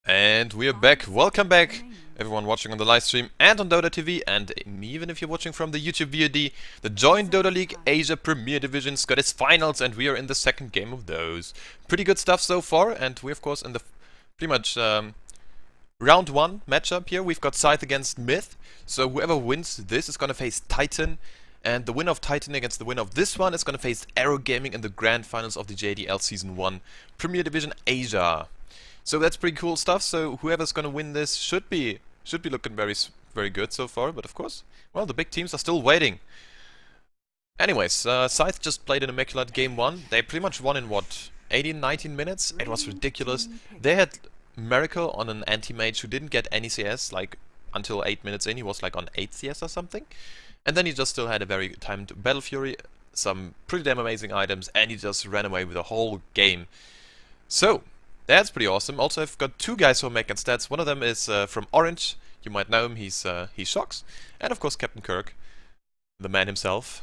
And we are back. Welcome back, everyone watching on the live stream and on Dota TV, and even if you're watching from the YouTube VOD. The joint Dota League Asia Premier Division's got its finals, and we are in the second game of those. Pretty good stuff so far, and we of course in the pretty much round one matchup here. We've got Scythe against MiTH, so whoever wins this is gonna face Titan. And the winner of Titan against the winner of this one is gonna face Arrow Gaming in the grand finals of the JDL Season 1 Premier Division Asia. So that's pretty cool stuff. So whoever's gonna win this should be looking very good so far. But of course, well, the big teams are still waiting. Anyways, Scythe just played an immaculate game one. They pretty much won in what, 18, 19 minutes? It was ridiculous. They had Miracle on an anti-mage who didn't get any CS like until 8 minutes in. He was like on 8 CS or something. And then he just still had a very timed Battle Fury, some pretty damn amazing items, and he just ran away with the whole game. So that's pretty awesome. Also, I've got two guys who are making stats. One of them is from Orange. You might know him. He's Shocks. And of course, Captain Kirk, the man himself,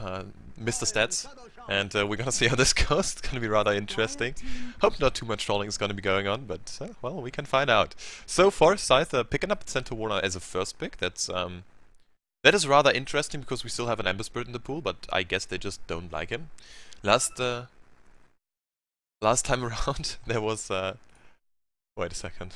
Mr. Stats. And we're gonna see how this goes. It's gonna be rather interesting. Hope not too much trolling is gonna be going on, but well, we can find out. So far, Scythe picking up Center Warner as a first pick. That is rather interesting because we still have an Ember Spirit in the pool, but I guess they just don't like him. Last time around, there was wait a second.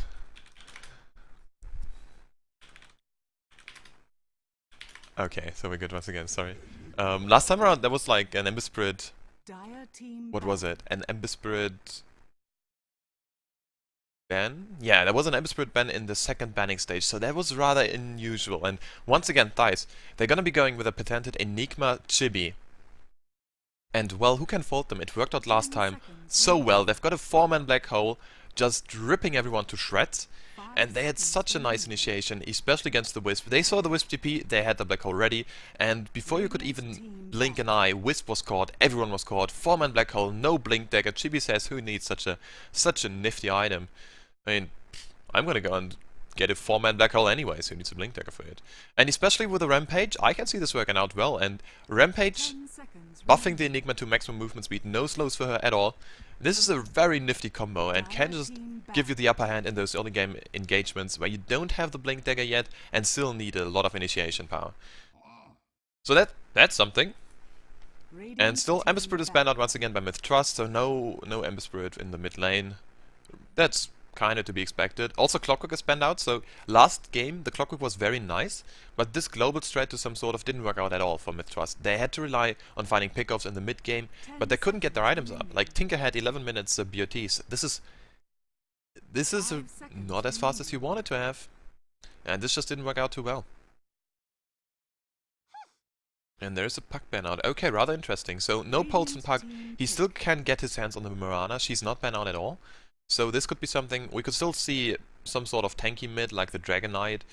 Okay, so we're good once again, sorry. Last time around there was like an Ember Spirit... What was it? An Ember Spirit... ban? Yeah, there was an Ember Spirit ban in the second banning stage, so that was rather unusual. And once again, Thais, they're gonna be going with a patented Enigma Chibi. And well, who can fault them? It worked out last time so well. They've got a 4-man black hole, just ripping everyone to shreds, and they had such a nice initiation, especially against the Wisp. They saw the Wisp TP, they had the black hole ready, and before you could even blink an eye, Wisp was caught, everyone was caught, 4-man black hole, no blink dagger. Chibi says, who needs such a nifty item? I mean, I'm gonna go and get a 4-man black hole anyways, who needs a blink dagger for it? And especially with a Rampage, I can see this working out well, and Rampage buffing the Enigma to maximum movement speed, no slows for her at all. This is a very nifty combo and can just give you the upper hand in those early game engagements where you don't have the blink dagger yet and still need a lot of initiation power. So that's something. And still, Ember Spirit is banned out once again by MiTH, so no Ember Spirit in the mid lane. That's kinda to be expected. Also, Clockwork is banned out, so last game the Clockwork was very nice, but this global strat to some sort of didn't work out at all for MiTH. They had to rely on finding pickoffs in the mid game, but they couldn't get their items up. Like Tinker had 11 minutes BOTs. This is not as fast as you wanted to have, and this just didn't work out too well. And there's a Puck ban out. Okay, rather interesting. So no Pulse and Puck. He still can get his hands on the Mirana. She's not banned out at all. So this could be something, we could still see some sort of tanky mid like the Dragon Knight,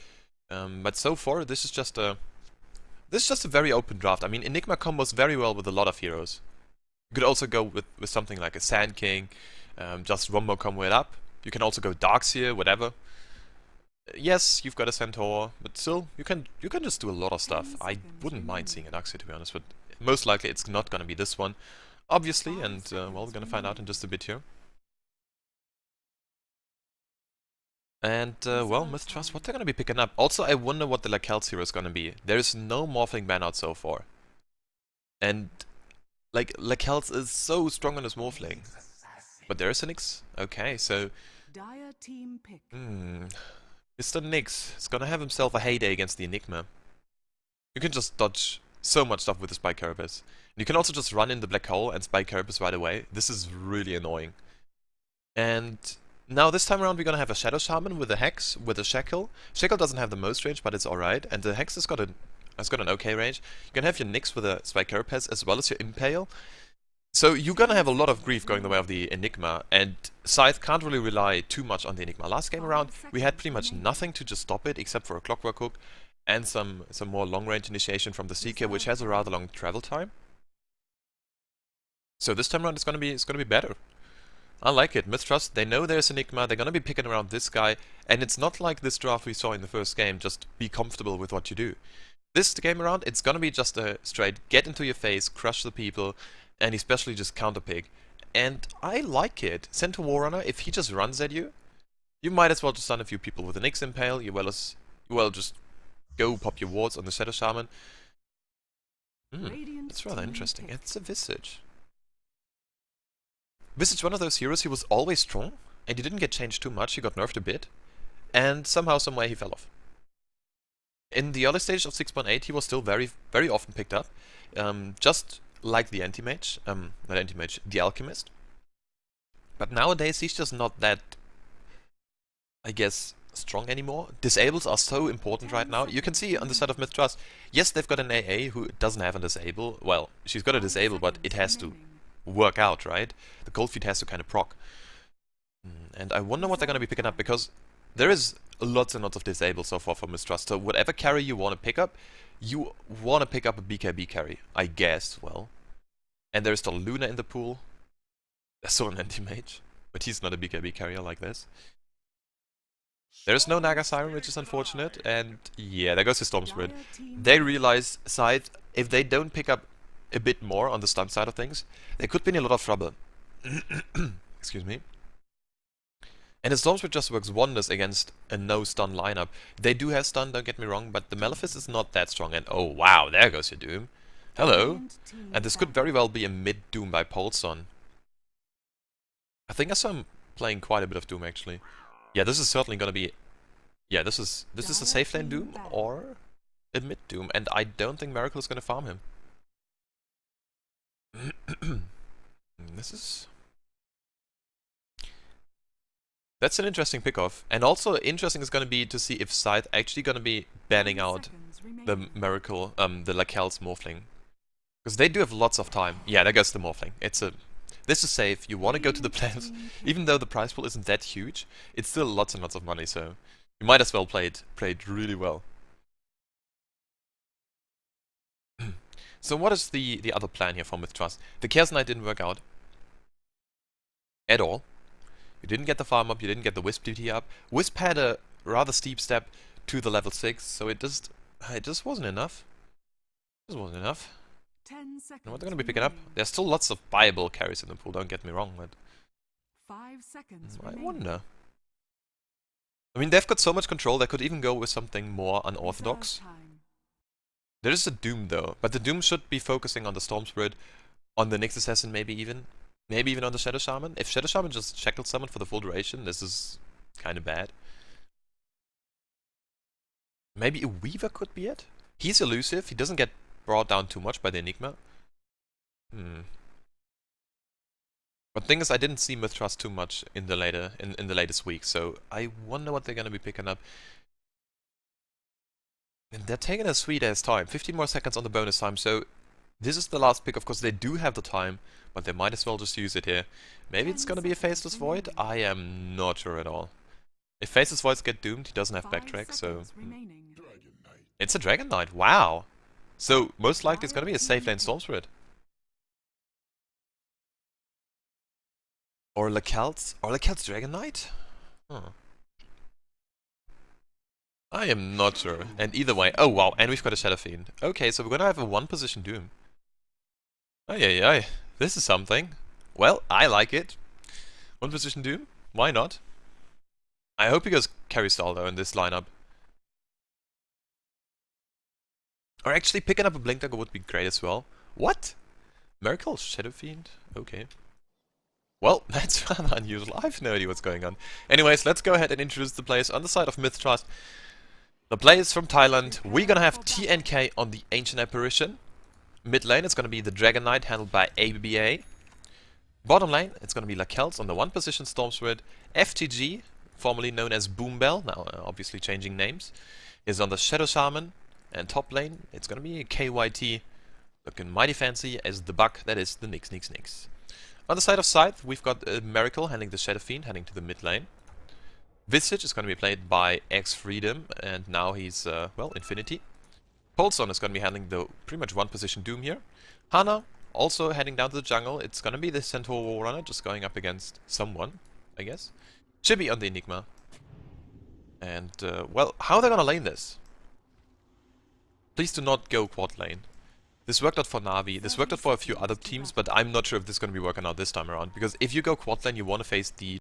but so far this is just a very open draft. I mean, Enigma combos very well with a lot of heroes. You could also go with something like a Sand King, just Rumbo combo it up. You can also go Darkseer, whatever. Yes, you've got a Centaur, but still, you can just do a lot of stuff. I wouldn't mind seeing a Darkseer, to be honest, but most likely it's not gonna be this one, obviously, and well, we're gonna find out in just a bit here. And, well, MiTH, what they're gonna be picking up. Also, I wonder what the Lakel's hero is gonna be. There is no Morphling ban out so far. And, like, Lakel's is so strong on his Morphling. But there is a Nyx. Okay, so... Mr. Nyx is gonna have himself a heyday against the Enigma. You can just dodge so much stuff with the Spike Carapace. You can also just run in the black hole and Spike Carapace right away. This is really annoying. And... now this time around we're gonna have a Shadow Shaman with a Hex, with a Shackle. Shackle doesn't have the most range, but it's alright, and the Hex has got an okay range. You can have your Nyx with a Spike Carapace as well as your Impale. So you're gonna have a lot of grief going the way of the Enigma, and Scythe can't really rely too much on the Enigma. Last game around we had pretty much nothing to just stop it except for a Clockwork Hook and some more long range initiation from the Seeker, which has a rather long travel time. So this time around it's gonna be better. I like it. MiTH, they know there's Enigma, they're gonna be picking around this guy, and it's not like this draft we saw in the first game, just be comfortable with what you do. This game around, it's gonna be just a straight get into your face, crush the people, and especially just counterpick. And I like it. Centaur Warrunner, if he just runs at you, You might as well just stun a few people with an X Impale. You well just go pop your wards on the Shadow Shaman. That's rather interesting. It's a Visage. Visage, one of those heroes, he was always strong, and he didn't get changed too much, he got nerfed a bit, and somehow, someway he fell off. In the early stage of 6.8, he was still very, very often picked up, just like the anti-mage, not anti-mage, the alchemist. But nowadays, he's just not that, I guess, strong anymore. Disables are so important right now. You can see on the side of MiTH, yes, they've got an AA who doesn't have a disable. Well, she's got a disable, but it has to work out, right? The cold feet has to kind of proc. And I wonder what they're going to be picking up, because there is lots and lots of disables so far for MiTH. So whatever carry you want to pick up, you want to pick up a BKB carry, I guess, well. And there's still Luna in the pool. There's still an anti-mage, but he's not a BKB carrier like this. There's no Naga Siren, which is unfortunate, and yeah, there goes the Storm Spirit. They realize, Scythe, if they don't pick up a bit more on the stun side of things, they could be in a lot of trouble. Excuse me. And the Storm Spirit just works wonders against a no-stun lineup. They do have stun, don't get me wrong, but the Malefice is not that strong, and oh wow, there goes your Doom. Hello! And this could very well be a mid-Doom by Pulson. I think I saw him playing quite a bit of Doom, actually. Yeah, this is certainly gonna be... Yeah, this is a safe lane Doom or a mid Doom, and I don't think Miracle is gonna farm him. This is... That's an interesting pickoff, and also interesting is gonna be to see if Scythe actually gonna be banning out the Miracle, the Lakel's Morphling. Because they do have lots of time. Yeah, there goes the Morphling. This is safe, you want to go to the plans. Even though the prize pool isn't that huge, it's still lots and lots of money, so you might as well play it really well. So what is the other plan here for MiTH? The Chaos Knight didn't work out. At all. You didn't get the farm up, you didn't get the Wisp DT up. Wisp had a rather steep step to the level 6, so it just wasn't enough. It just wasn't enough. And what they're going to be picking up? There's still lots of viable carries in the pool, don't get me wrong, but... 5 seconds I wonder. I mean, they've got so much control, they could even go with something more unorthodox. There is a Doom though, but the Doom should be focusing on the Storm Spirit, on the Nyx Assassin maybe even on the Shadow Shaman. If Shadow Shaman just Shackle Summon for the full duration, this is kind of bad. Maybe a Weaver could be it? He's elusive, he doesn't get brought down too much by the Enigma. But the thing is, I didn't see MiTH too much in the latest week, so I wonder what they're gonna be picking up. And they're taking a sweet ass time, 15 more seconds on the bonus time, so this is the last pick. Of course they do have the time, but they might as well just use it here. Maybe it's gonna be a Faceless Void? I am not sure at all. If Faceless Voids get doomed, he doesn't have backtrack, so... It's a Dragon Knight, wow! So, most likely it's gonna be a safe lane Storm Spirit. Or Lakel's Dragon Knight? Huh. I am not sure. And either way, oh wow, and we've got a Shadow Fiend. Okay, so we're gonna have a 1-position Doom. Ay, this is something. Well, I like it. 1-position Doom? Why not? I hope he goes carry style though in this lineup. Or actually, picking up a Blink Dagger would be great as well. What? Miracle Shadow Fiend? Okay. Well, that's rather unusual. I have no idea what's going on. Anyways, let's go ahead and introduce the players on the side of MiTH. The players from Thailand. We're gonna have TNK on the Ancient Apparition. Mid lane, it's gonna be the Dragon Knight handled by ABBA. Bottom lane, it's gonna be Lakel's on the 1-position Storm Spirit. FTG, formerly known as Boombell, now obviously changing names, is on the Shadow Shaman. And top lane, it's gonna be KYT, looking mighty fancy as the buck that is the Nyx. On the side of Scythe, we've got Miracle handling the Shadow Fiend, heading to the mid lane. Visage is gonna be played by X-Freedom, and now he's, well, Infinity. Pulson is gonna be handling the pretty much 1-position Doom here. Hana, also heading down to the jungle. It's gonna be the Centaur Warrunner, just going up against someone, I guess. Chibi on the Enigma. And, well, how are they gonna lane this? Please do not go quad lane. This worked out for Navi, this worked out for a few other teams, but I'm not sure if this is going to be working out this time around. Because if you go quad lane, you want to face the